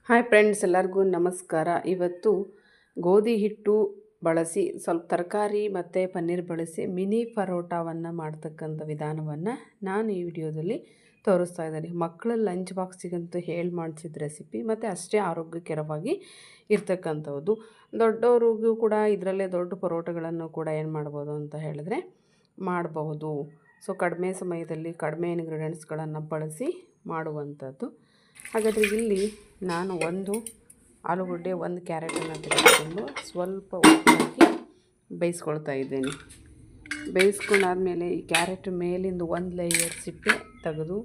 Hi friends, ಎಲ್ಲರಿಗೂ ನಮಸ್ಕಾರ. ಇವತ್ತು ಗೋಧಿ ಹಿಟ್ಟು ಬಳಸಿ ಸ್ವಲ್ಪ ತರಕಾರಿ ಮತ್ತು ಪನ್ನೀರ್ ಬಳಸಿ ಮಿನಿ ಪರೋಟಾವನ್ನು ಮಾಡ್ತಕ್ಕಂಥ ವಿಧಾನವನ್ನು ನಾನು ಈ ವಿಡಿಯೋದಲ್ಲಿ ತೋರಿಸ್ತಾ ಇದ್ದೀನಿ. ಮಕ್ಕಳ ಲಂಚ್ ಬಾಕ್ಸಿಗಂತೂ ಹೇಳಿ ಮಾಡಿಸಿದ ರೆಸಿಪಿ ಮತ್ತು ಅಷ್ಟೇ ಆರೋಗ್ಯಕರವಾಗಿ ಇರ್ತಕ್ಕಂಥದ್ದು. ದೊಡ್ಡವ್ರಿಗೂ ಕೂಡ ಇದರಲ್ಲೇ ದೊಡ್ಡ ಪರೋಟಗಳನ್ನು ಕೂಡ ಏನು ಮಾಡ್ಬೋದು ಅಂತ ಹೇಳಿದ್ರೆ ಮಾಡಬಹುದು. ಸೊ ಕಡಿಮೆ ಸಮಯದಲ್ಲಿ ಕಡಿಮೆ ಇಂಗ್ರೀಡಿಯೆಂಟ್ಸ್ಗಳನ್ನು ಬಳಸಿ ಮಾಡುವಂಥದ್ದು. ಹಾಗಾದರೆ ಇಲ್ಲಿ ನಾನು ಒಂದು ಆಲೂಗಡ್ಡೆ, ಒಂದು ಕ್ಯಾರೆಟನ್ನು ತೆಗೆದುಕೊಂಡು ಸ್ವಲ್ಪ ಉಪ್ಪು ಹಾಕಿ ಬೇಯಿಸ್ಕೊಳ್ತಾ ಇದ್ದೇನೆ. ಬೇಯಿಸ್ಕೊಂಡಾದಮೇಲೆ ಈ ಕ್ಯಾರೆಟ್ ಮೇಲಿಂದ ಒಂದು ಲೇಯರ್ ಸಿಪ್ಪೆ ತೆಗೆದು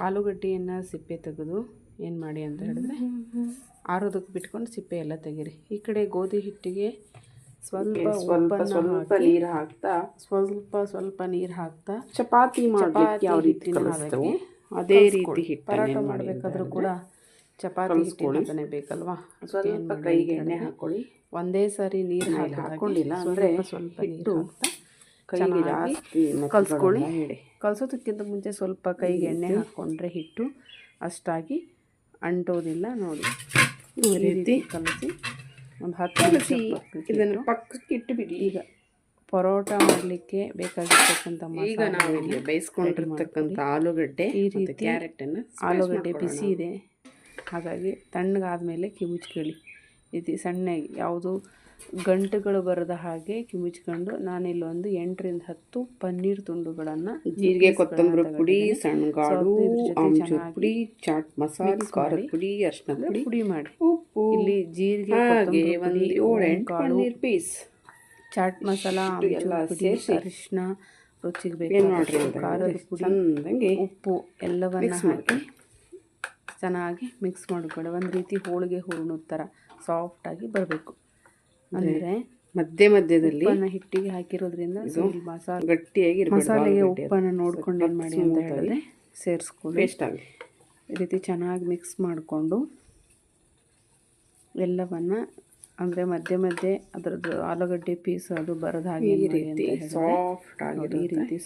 ಆಲೂಗಡ್ಡೆಯನ್ನು ಸಿಪ್ಪೆ ತೆಗೆದು ಏನು ಮಾಡಿ ಅಂತ ಹೇಳಿದ್ರೆ ಆರೋದಕ್ಕೆ ಬಿಟ್ಕೊಂಡು ಸಿಪ್ಪೆ ಎಲ್ಲ ತೆಗೀರಿ. ಈ ಕಡೆ ಗೋಧಿ ಹಿಟ್ಟಿಗೆ ಸ್ವಲ್ಪ ನೀರು ಹಾಕ್ತಾ ಸ್ವಲ್ಪ ನೀರು ಹಾಕ್ತಾ ಚಪಾತಿ ಯಾವ ರೀತಿ ಹಾಕಿ ಅದೇ ರೀತಿ ಹಿಟ್ಟು ಪರೋಟ ಮಾಡಬೇಕಾದ್ರೂ ಕೂಡ ಚಪಾತಿ ಹಿಟ್ಟಿನ ಬೇಕಲ್ವಾ. ಸ್ವಲ್ಪ ಕೈಗೆ ಎಣ್ಣೆ ಹಾಕ್ಕೊಳ್ಳಿ. ಒಂದೇ ಸಾರಿ ನೀರು ಹಾಕೊಂಡಿಲ್ಲ ಅಂದರೆ ಸ್ವಲ್ಪ ನೀರು ಕೈಗೆ ಜಾಸ್ತಿ ಕಲಿಸ್ಕೊಳ್ಳಿ. ಕಲಿಸೋದಕ್ಕಿಂತ ಮುಂಚೆ ಸ್ವಲ್ಪ ಕೈಗೆ ಎಣ್ಣೆ ಹಾಕ್ಕೊಂಡ್ರೆ ಹಿಟ್ಟು ಅಷ್ಟಾಗಿ ಅಂಟೋದಿಲ್ಲ. ನೋಡಿ ಈ ರೀತಿ ಕಲಿಸಿ ಒಂದು 10 ನಿಮಿಷ ಇದನ್ನು ಪಕ್ಕಕ್ಕೆ ಇಟ್ಟುಬಿಡಿ. ಈಗ ಪರೋಟ ಮಾಡಲಿಕ್ಕೆ ಬೇಕಾಗಿರ್ತಕ್ಕಂಥ ಈಗ ನಾವು ಇಲ್ಲಿ ಬೇಯಿಸ್ಕೊಂಡಿರ್ತಕ್ಕಂಥ ಆಲೂಗಡ್ಡೆ ಈ ರೀತಿ ಕ್ಯಾರೆಟನ್ನು ಆಲೂಗಡ್ಡೆ ಬಿಸಿ ಇದೆ, ಹಾಗಾಗಿ ತಣ್ಣಗಾದ್ಮೇಲೆ ಕಿವುಚ್ಕೊಳ್ಳಿ. ಇದು ಸಣ್ಣಗೆ ಯಾವುದು ಗಂಟುಗಳು ಬರದ ಹಾಗೆ ಕಿವುಚ್ಕೊಂಡು ನಾನಿಲ್ಲೊಂದು 8 ರಿಂದ 10 ಪನ್ನೀರ್ ತುಂಡುಗಳನ್ನು ಜೀರಿಗೆ, ಕೊತ್ತಂಬರಿ ಪುಡಿ, ಸಣ್ಣಗಾಳು, ಆಮ್ಚೂರ್ ಪುಡಿ, ಚಾಟ್ ಮಸಾಲೆ, ಖಾರದ ಪುಡಿ, ಅರಿಶಿನ ಪುಡಿ ಮಾಡಿ ಇಲ್ಲಿ ಜೀರಿಗೆ, ಕೊತ್ತಂಬರಿ ಪುಡಿ, 7-8 ಪನ್ನೀರ್ ಪೀಸ್, ಚಾಟ್ ಮಸಾಲ ಎಲ್ಲ ಸೇರಿಸಿ ಅರಿಶಿನ ರುಚಿಗೆ ಬೇಕು, ಖಾರದ ಪುಡಿ, ಉಪ್ಪು ಎಲ್ಲವನ್ನು ಹಾಕಿ ಚೆನ್ನಾಗಿ ಮಿಕ್ಸ್ ಮಾಡಿಕೊಳ್ಳಿ. ಒಂದು ರೀತಿ ಹೋಳಿಗೆ ಹೂರ್ಣದ ಥರ ಸಾಫ್ಟಾಗಿ ಬರಬೇಕು. ಅಂದರೆ ಮಧ್ಯದಲ್ಲಿ ಹಿಟ್ಟಿಗೆ ಹಾಕಿರೋದ್ರಿಂದ ಮಸಾಲೆ ಗಟ್ಟಿಯಾಗಿ ಮಸಾಲೆಗೆ ಉಪ್ಪನ್ನು ನೋಡ್ಕೊಂಡು ಏನು ಮಾಡಿ ಅಂತ ಹೇಳಿದ್ರೆ ಸೇರಿಸ್ಕೊಂಡು ಪೇಸ್ಟ್ ಆಗಿ ಈ ರೀತಿ ಚೆನ್ನಾಗಿ ಮಿಕ್ಸ್ ಮಾಡಿಕೊಂಡು ಎಲ್ಲವನ್ನು ಅಂದರೆ ಮಧ್ಯೆ ಅದರದ್ದು ಆಲೂಗಡ್ಡೆ ಪೀಸ್ ಅದು ಬರದ ಹಾಗೆ ಈ ರೀತಿ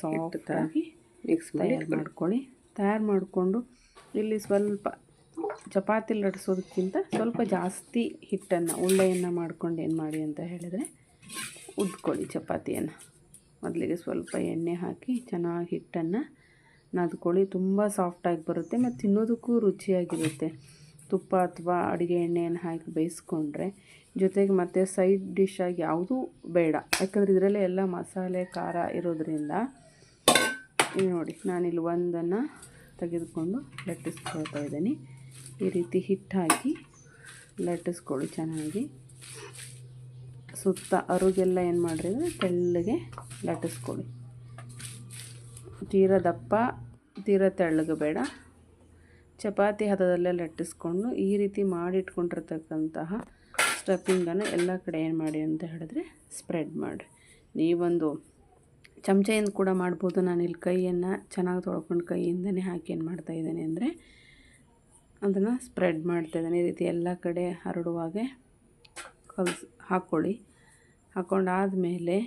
ಸಾಫ್ಟಾಗಿ ಮಿಕ್ಸ್ ಮಾಡ್ಕೊಳ್ಳಿ. ತಯಾರು ಮಾಡಿಕೊಂಡು ಇಲ್ಲಿ ಸ್ವಲ್ಪ ಚಪಾತಿ ಲಟ್ಟಿಸೋದಕ್ಕಿಂತ ಸ್ವಲ್ಪ ಜಾಸ್ತಿ ಹಿಟ್ಟನ್ನು ಉಳ್ಳೆಯನ್ನು ಮಾಡ್ಕೊಂಡು ಏನು ಮಾಡಿ ಅಂತ ಹೇಳಿದರೆ ಉದ್ಕೊಳ್ಳಿ. ಚಪಾತಿಯನ್ನು ಮೊದಲಿಗೆ ಸ್ವಲ್ಪ ಎಣ್ಣೆ ಹಾಕಿ ಚೆನ್ನಾಗಿ ಹಿಟ್ಟನ್ನು ನಾದ್ಕೊಳ್ಳಿ. ತುಂಬ ಸಾಫ್ಟಾಗಿ ಬರುತ್ತೆ ಮತ್ತು ತಿನ್ನೋದಕ್ಕೂ ರುಚಿಯಾಗಿರುತ್ತೆ. ತುಪ್ಪ ಅಥವಾ ಅಡುಗೆ ಎಣ್ಣೆಯನ್ನು ಹಾಕಿ ಬೇಯಿಸ್ಕೊಂಡ್ರೆ ಜೊತೆಗೆ ಮತ್ತು ಸೈಡ್ ಡಿಶ್ಶಾಗಿ ಯಾವುದೂ ಬೇಡ, ಯಾಕಂದರೆ ಇದರಲ್ಲೇ ಎಲ್ಲ ಮಸಾಲೆ ಖಾರ ಇರೋದ್ರಿಂದ. ನೋಡಿ ನಾನಿಲ್ಲಿ ಒಂದನ್ನು ತೆಗೆದುಕೊಂಡು ಲಟ್ಟಿಸ್ಕೊಳ್ತಾ ಇದ್ದೀನಿ. ಈ ರೀತಿ ಹಿಟ್ಟು ಹಾಕಿ ಲಟ್ಟಿಸ್ಕೊಳ್ಳಿ ಚೆನ್ನಾಗಿ. ಸುತ್ತ ಅರುಗೆಲ್ಲ ಏನು ಮಾಡಿರಿ ಅಂದರೆ ತೆಳ್ಳಗೆ ಲಟ್ಟಿಸ್ಕೊಳ್ಳಿ. ತೀರ ದಪ್ಪ ತೀರ ತೆಳ್ಳಗೆ ಬೇಡ, ಚಪಾತಿ ಹದದಲ್ಲೇ ಲಟ್ಟಿಸ್ಕೊಂಡು ಈ ರೀತಿ ಮಾಡಿಟ್ಕೊಂಡಿರ್ತಕ್ಕಂತಹ ಸ್ಟಫಿಂಗನ್ನು ಎಲ್ಲ ಕಡೆ ಏನು ಮಾಡಿ ಅಂತ ಹೇಳಿದ್ರೆ ಸ್ಪ್ರೆಡ್ ಮಾಡಿರಿ. ನೀವೊಂದು ಚಮಚೆಯಿಂದ ಕೂಡ ಮಾಡ್ಬೋದು. ನಾನಿಲ್ಲಿ ಕೈಯನ್ನು ಚೆನ್ನಾಗಿ ತೊಳ್ಕೊಂಡು ಕೈಯಿಂದನೇ ಹಾಕಿ ಏನು ಮಾಡ್ತಾಯಿದ್ದೇನೆ ಅಂದರೆ ಅದನ್ನು ಸ್ಪ್ರೆಡ್ ಮಾಡ್ತಾಯಿದ್ದೇನೆ. ಈ ರೀತಿ ಎಲ್ಲ ಕಡೆ ಹರಡುವಾಗೆ ಹಾಕ್ಕೊಳ್ಳಿ. ಹಾಕ್ಕೊಂಡಾದಮೇಲೆ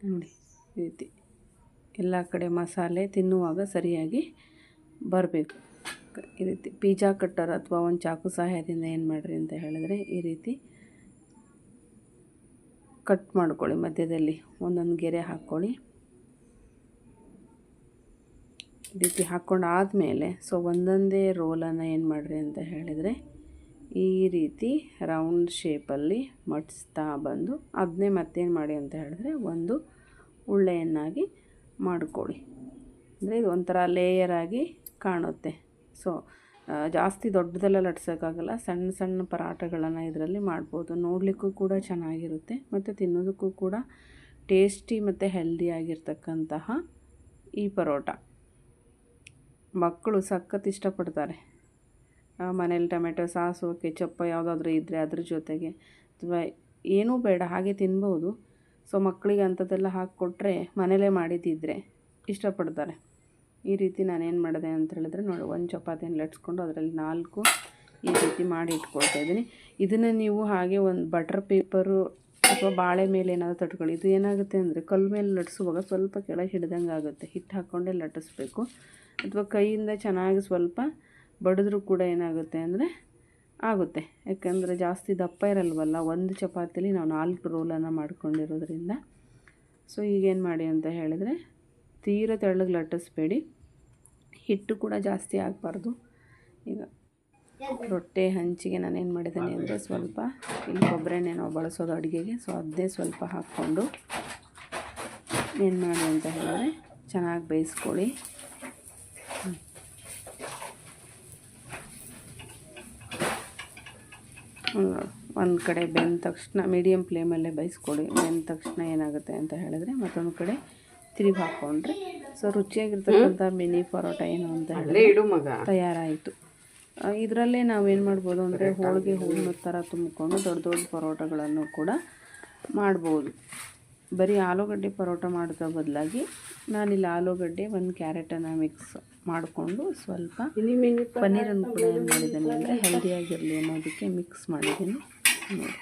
ನೋಡಿ ಈ ರೀತಿ ಎಲ್ಲ ಕಡೆ ಮಸಾಲೆ ತಿನ್ನುವಾಗ ಸರಿಯಾಗಿ ಬರಬೇಕು. ಈ ರೀತಿ ಪಿಜ್ಜಾ ಕಟ್ಟರ್ ಅಥವಾ ಒಂದು ಚಾಕು ಸಹಾಯದಿಂದ ಏನು ಮಾಡಿರಿ ಅಂತ ಹೇಳಿದ್ರೆ ಈ ರೀತಿ ಕಟ್ ಮಾಡ್ಕೊಳ್ಳಿ. ಮಧ್ಯದಲ್ಲಿ ಒಂದೊಂದು ಗೆರೆ ಹಾಕ್ಕೊಳ್ಳಿ. ಈ ರೀತಿ ಹಾಕ್ಕೊಂಡು ಆದಮೇಲೆ ಒಂದೊಂದೇ ರೋಲನ್ನು ಏನು ಮಾಡಿರಿ ಅಂತ ಹೇಳಿದರೆ ಈ ರೀತಿ ರೌಂಡ್ ಶೇಪಲ್ಲಿ ಮಡಿಸ್ತಾ ಬಂದು ಅದನ್ನೇ ಮತ್ತೇನು ಮಾಡಿ ಅಂತ ಹೇಳಿದ್ರೆ ಒಂದು ಉಳ್ಳೆಯನ್ನಾಗಿ ಮಾಡಿಕೊಳ್ಳಿ. ಅಂದರೆ ಇದು ಒಂಥರ ಲೇಯರಾಗಿ ಕಾಣುತ್ತೆ. ಸೊ ಜಾಸ್ತಿ ದೊಡ್ಡದೆಲ್ಲ ಲಟ್ಸೋಕ್ಕಾಗಲ್ಲ, ಸಣ್ಣ ಸಣ್ಣ ಪರಾಟಗಳನ್ನು ಇದರಲ್ಲಿ ಮಾಡ್ಬೋದು. ನೋಡಲಿಕ್ಕೂ ಕೂಡ ಚೆನ್ನಾಗಿರುತ್ತೆ ಮತ್ತು ತಿನ್ನೋದಕ್ಕೂ ಕೂಡ ಟೇಸ್ಟಿ ಮತ್ತು ಹೆಲ್ದಿಯಾಗಿರ್ತಕ್ಕಂತಹ ಈ ಪರೋಟ ಮಕ್ಕಳು ಸಖತ್ ಇಷ್ಟಪಡ್ತಾರೆ. ಮನೇಲಿ ಟೊಮೆಟೊ ಸಾಸು, ಕೆಚಪ್ ಯಾವುದಾದ್ರೂ ಇದ್ದರೆ ಅದ್ರ ಜೊತೆಗೆ ಅಥವಾ ಏನೂ ಬೇಡ ಹಾಗೆ ತಿನ್ಬೋದು. ಸೊ ಮಕ್ಕಳಿಗೆ ಅಂಥದ್ದೆಲ್ಲ ಹಾಕಿಕೊಟ್ರೆ ಮನೇಲೇ ಮಾಡಿದ್ದಿದ್ರೆ ಇಷ್ಟಪಡ್ತಾರೆ. ಈ ರೀತಿ ನಾನೇನು ಮಾಡಿದೆ ಅಂತ ಹೇಳಿದ್ರೆ ನೋಡಿ, ಒಂದು ಚಪಾತಿಯನ್ನು ಲಟ್ಸ್ಕೊಂಡು ಅದರಲ್ಲಿ 4 ಈ ರೀತಿ ಮಾಡಿ ಇಟ್ಕೊಳ್ತಾ ಇದ್ದೀನಿ. ಇದನ್ನು ನೀವು ಹಾಗೆ ಒಂದು ಬಟರ್ ಪೇಪರು ಅಥವಾ ಬಾಳೆ ಮೇಲೆ ಏನಾದರೂ ತಟ್ಕೊಳ್ಳಿ. ಇದು ಏನಾಗುತ್ತೆ ಅಂದರೆ ಕಲ್ಲು ಮೇಲೆ ಲಟ್ಟಿಸುವಾಗ ಸ್ವಲ್ಪ ಕೆಳಗೆ ಹಿಡ್ದಂಗೆ ಆಗುತ್ತೆ. ಹಿಟ್ಟು ಹಾಕ್ಕೊಂಡೇ ಲಟ್ಟಿಸ್ಬೇಕು ಅಥವಾ ಕೈಯಿಂದ ಚೆನ್ನಾಗಿ ಸ್ವಲ್ಪ ಬಡಿದ್ರೂ ಕೂಡ ಏನಾಗುತ್ತೆ ಅಂದರೆ ಆಗುತ್ತೆ. ಯಾಕಂದರೆ ಜಾಸ್ತಿ ದಪ್ಪ ಇರಲ್ವಲ್ಲ, ಒಂದು ಚಪಾತಿಲಿ ನಾವು 4 ರೋಲನ್ನು ಮಾಡ್ಕೊಂಡಿರೋದ್ರಿಂದ. ಸೊ ಈಗೇನು ಮಾಡಿ ಅಂತ ಹೇಳಿದರೆ ತೀರ ತೆಳ್ಳಗೆ ಲಟ್ಟಿಸ್ಬೇಡಿ, ಹಿಟ್ಟು ಕೂಡ ಜಾಸ್ತಿ ಆಗಬಾರ್ದು. ಈಗ ರೊಟ್ಟೆ ಹಂಚಿಗೆ ನಾನೇನು ಮಾಡಿದ್ದೀನಿ ಅಂದರೆ ಸ್ವಲ್ಪ ಇಲ್ಲಿ ಕೊಬ್ಬರಿ ಎಣ್ಣೆ ನಾವು ಬಳಸೋದು ಅಡುಗೆಗೆ, ಸೊ ಅದೇ ಸ್ವಲ್ಪ ಹಾಕ್ಕೊಂಡು ಏನು ಮಾಡಿ ಅಂತ ಹೇಳಿದ್ರೆ ಚೆನ್ನಾಗಿ ಬೇಯಿಸ್ಕೊಳ್ಳಿ. ಒಂದು ಕಡೆ ಬೆಂದ ತಕ್ಷಣ ಮೀಡಿಯಮ್ ಫ್ಲೇಮಲ್ಲೇ ಬೇಯಿಸ್ಕೊಳ್ಳಿ. ಬೆಂದ ತಕ್ಷಣ ಏನಾಗುತ್ತೆ ಅಂತ ಹೇಳಿದ್ರೆ ಮತ್ತೊಂದು ಕಡೆ ತಿರುಗಿ ಹಾಕ್ಕೊಂಡ್ರೆ ಸೊ ರುಚಿಯಾಗಿರ್ತಕ್ಕಂಥ ಮಿನಿ ಪರೋಟ ಏನು ಅಂತ ಹೇಳಿದ್ರೆ ತಯಾರಾಯಿತು. ಇದರಲ್ಲೇ ನಾವೇನು ಮಾಡ್ಬೋದು ಅಂದರೆ ಹೋಳಿಗೆ ಹೂವಿನ ಥರ ತುಂಬಿಕೊಂಡು ದೊಡ್ಡ ದೊಡ್ಡ ಪರೋಟಗಳನ್ನು ಕೂಡ ಮಾಡ್ಬೋದು. ಬರೀ ಆಲೂಗಡ್ಡೆ ಪರೋಟ ಮಾಡೋದ್ರ ಬದಲಾಗಿ ನಾನಿಲ್ಲಿ ಆಲೂಗಡ್ಡೆ, ಒಂದು ಕ್ಯಾರೆಟನ್ನು ಮಿಕ್ಸ್ ಮಾಡಿಕೊಂಡು ಸ್ವಲ್ಪ ಪನ್ನೀರನ್ನು ಕೂಡ ಏನು ಮಾಡಿದ್ದೀನಿ ಅಂದರೆ ಹೆಲ್ದಿಯಾಗಿರಲಿ ಅನ್ನೋದಕ್ಕೆ ಮಿಕ್ಸ್ ಮಾಡಿದ್ದೀನಿ. ನೋಡಿ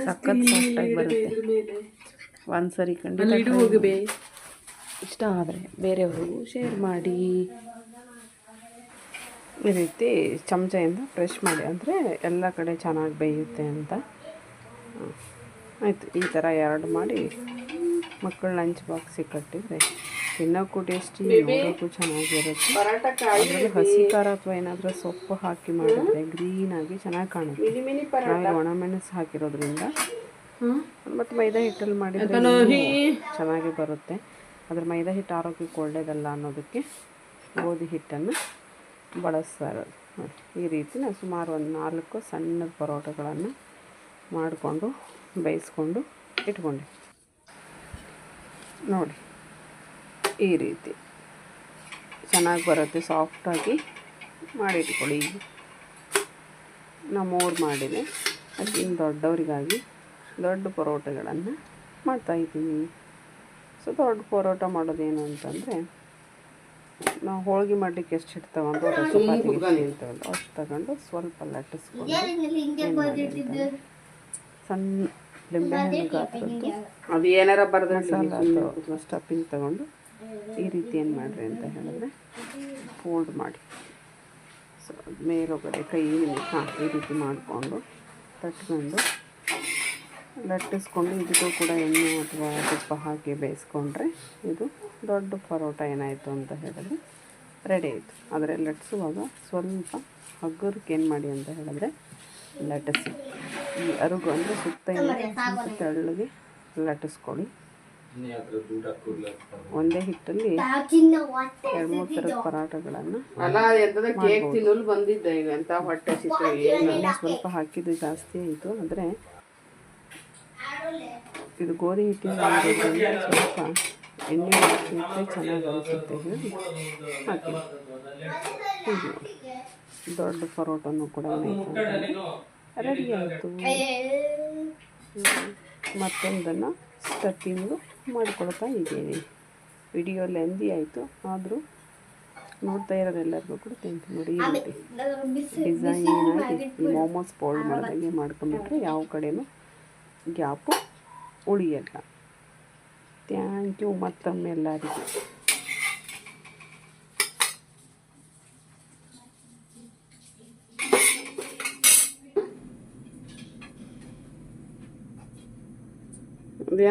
ಸಖತ್ ಸಾಫ್ಟಾಗಿ ಬರುತ್ತೆ. ಒಂದು ಸರಿ ಖಂಡಿತ ಇಷ್ಟ ಆದರೆ ಬೇರೆಯವ್ರಿಗೂ ಶೇರ್ ಮಾಡಿ. ಈ ರೀತಿ ಚಮಚದಿಂದ ಪ್ರೆಶ್ ಮಾಡಿ ಅಂದರೆ ಎಲ್ಲ ಕಡೆ ಚೆನ್ನಾಗಿ ಬೇಯುತ್ತೆ ಅಂತ. ಆಯಿತು, ಈ ಥರ 2 ಮಾಡಿ ಮಕ್ಕಳ ಲಂಚ್ ಬಾಕ್ಸಿಗೆ ಕಟ್ಟಿದರೆ ತಿನ್ನೋಕ್ಕೂ ಟೇಸ್ಟಿ, ನೋಡೋಕ್ಕೂ ಚೆನ್ನಾಗಿರುತ್ತೆ. ಅದರಲ್ಲಿ ಹಸಿ ಖಾರ ಅಥವಾ ಏನಾದರೂ ಸೊಪ್ಪು ಹಾಕಿ ಮಾಡಿದ್ರೆ ಗ್ರೀನಾಗಿ ಚೆನ್ನಾಗಿ ಕಾಣುತ್ತೆ. ನಾವು ಒಣಮೆಣಸು ಹಾಕಿರೋದ್ರಿಂದ ಮತ್ತು ಮೈದಾ ಹಿಟ್ಟಲ್ಲಿ ಮಾಡಿದರೆ ಚೆನ್ನಾಗಿ ಬರುತ್ತೆ. ಅದ್ರ ಮೈದಾ ಹಿಟ್ಟು ಆರೋಗ್ಯಕ್ಕೆ ಒಳ್ಳೆಯದಲ್ಲ ಅನ್ನೋದಕ್ಕೆ ಗೋಧಿ ಹಿಟ್ಟನ್ನು ಬಳಸ್ತಾ ಇರೋದು. ಈ ರೀತಿ ನಾನು ಸುಮಾರು ಒಂದು 4 ಸಣ್ಣ ಪರೋಟಗಳನ್ನು ಮಾಡಿಕೊಂಡು ಬೇಯಿಸ್ಕೊಂಡು ಇಟ್ಕೊಂಡೆ. ನೋಡಿ ಈ ರೀತಿ ಚೆನ್ನಾಗಿ ಬರುತ್ತೆ, ಸಾಫ್ಟಾಗಿ ಮಾಡಿಟ್ಕೊಳ್ಳಿ. ಈಗ ನಾವು 3 ಮಾಡಿದೆ. ಅದಕ್ಕಿಂತ ದೊಡ್ಡವರಿಗಾಗಿ ದೊಡ್ಡ ಪರೋಟಗಳನ್ನು ಮಾಡ್ತಾಯಿದ್ದೀನಿ. ಸೊ ದೊಡ್ಡ ಪರೋಟ ಮಾಡೋದೇನು ಅಂತಂದರೆ ನಾವು ಹೋಳಿಗೆ ಮಾಡಲಿಕ್ಕೆ ಎಷ್ಟು ಹಿಟ್ಟು ತಗೊಂಡು ಚಪಾತಿಗೆ ಅಷ್ಟು ತಗೊಂಡು ಸ್ವಲ್ಪ ಲಟ್ಟಿಸ್ಕೊಂಡು ಸಣ್ಣ ಲಿಂಬೆಹಣ್ಣು ಗಾತ್ರದ್ದು ಅದು ಏನಾರ ಬರೋದು ಮಸಾಲ ಸ್ಟಫಿಂಗ್ ತಗೊಂಡು ಈ ರೀತಿ ಏನು ಮಾಡಿರಿ ಅಂತ ಹೇಳಿದ್ರೆ ಫೋಲ್ಡ್ ಮಾಡಿ ಸೊ ಮೇಲೊಗಡೆ ಕೈ ಈ ರೀತಿ ಮಾಡಿಕೊಂಡು ತಟ್ಕೊಂಡು ಲಟ್ಟಿಸ್ಕೊಂಡು ಇದಕ್ಕೂ ಕೂಡ ಎಣ್ಣೆ ಅಥವಾ ತುಪ್ಪ ಹಾಕಿ ಬೇಯಿಸ್ಕೊಂಡ್ರೆ ಇದು ದೊಡ್ಡ ಪರೋಟ ಏನಾಯಿತು ಅಂತ ಹೇಳಿದ್ರೆ ರೆಡಿ ಆಯಿತು. ಆದರೆ ಲಟ್ಟಿಸುವಾಗ ಸ್ವಲ್ಪ ಹಗ್ಗರಕ್ಕೆ ಏನು ಮಾಡಿ ಅಂತ ಹೇಳಿದ್ರೆ ಲಟ್ಟಿಸಿ ಈ ಅರುಗು ಅಂದರೆ ಸುತ್ತ ತೆಳ್ಳಗೆ ಲಟ್ಟಿಸ್ಕೊಳ್ಳಿ. ಒಂದೇ ಹಿಟ್ಟಲ್ಲಿ 2-3 ಥರದ ಪರಾಟಗಳನ್ನು ಬಂದಿದ್ದೆ. ಈಗ ಅಂತ ಹೊಟ್ಟೆ ಸ್ವಲ್ಪ ಹಾಕಿದ್ದು ಜಾಸ್ತಿ ಆಯಿತು. ಆದರೆ ಇದು ಗೋಧಿ ಹಿಟ್ಟಿನ ಸ್ವಲ್ಪ ಎಣ್ಣೆ ಹಾಕಿದ್ರೆ ಚೆನ್ನಾಗಿ ಅನಿಸುತ್ತೆ ಹೇಳಿ ಹಾಕಿ. ಹೀಗೆ ದೊಡ್ಡ ಪರೋಟನೂ ಕೂಡ ರೆಡಿ ಆಯಿತು. ಮತ್ತೊಂದನ್ನು ಸ್ಟಫಿಂಗು ಮಾಡಿಕೊಳ್ತಾ ಇದ್ದೀನಿ. ವಿಡಿಯೋ ಲೆಂದಿ ಆಯಿತು, ಆದರೂ ನೋಡ್ತಾ ಇರೋರೆಲ್ಲರಿಗೂ ಕೂಡ ಥ್ಯಾಂಕ್ ಯು. ನೋಡಿ ಈ ರೀತಿ ಡಿಸೈನಾಗಿ ಈ ಮೋಮೋಸ್ ಫೋಲ್ಡ್ ಮಾಡಿದಾಗೆ ಮಾಡ್ಕೊಂಬಿಟ್ರೆ ಯಾವ ಕಡೆಯೂ ಗ್ಯಾಪು ಉಳಿಯಲ್ಲ. ಥ್ಯಾಂಕ್ ಯು ಮತ್ತೊಮ್ಮೆ ಎಲ್ಲರಿಗೂ.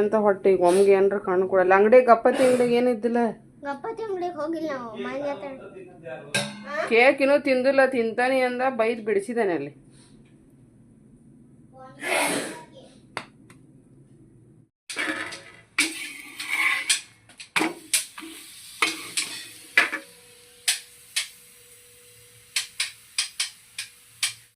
ಎಂತ ಹೊಟ್ಟೆ ಒಮ್ಗೆ ಏನಾರ ಕಣ್ಣು ಕೊಡಲ್ಲ. ಅಂಗಡಿ ಗಪ್ಪತಿ ಅಂಗಡಿಗೆ ಏನಿದ್ದಿಲ್ಲ, ಕೇಕ್ ಇನ್ನೂ ತಿಂದಿಲ್ಲ, ತಿಂತಾನೆ ಅಂದ ಬೈದು ಬಿಡಿಸಿದಾನೆ ಅಲ್ಲಿ.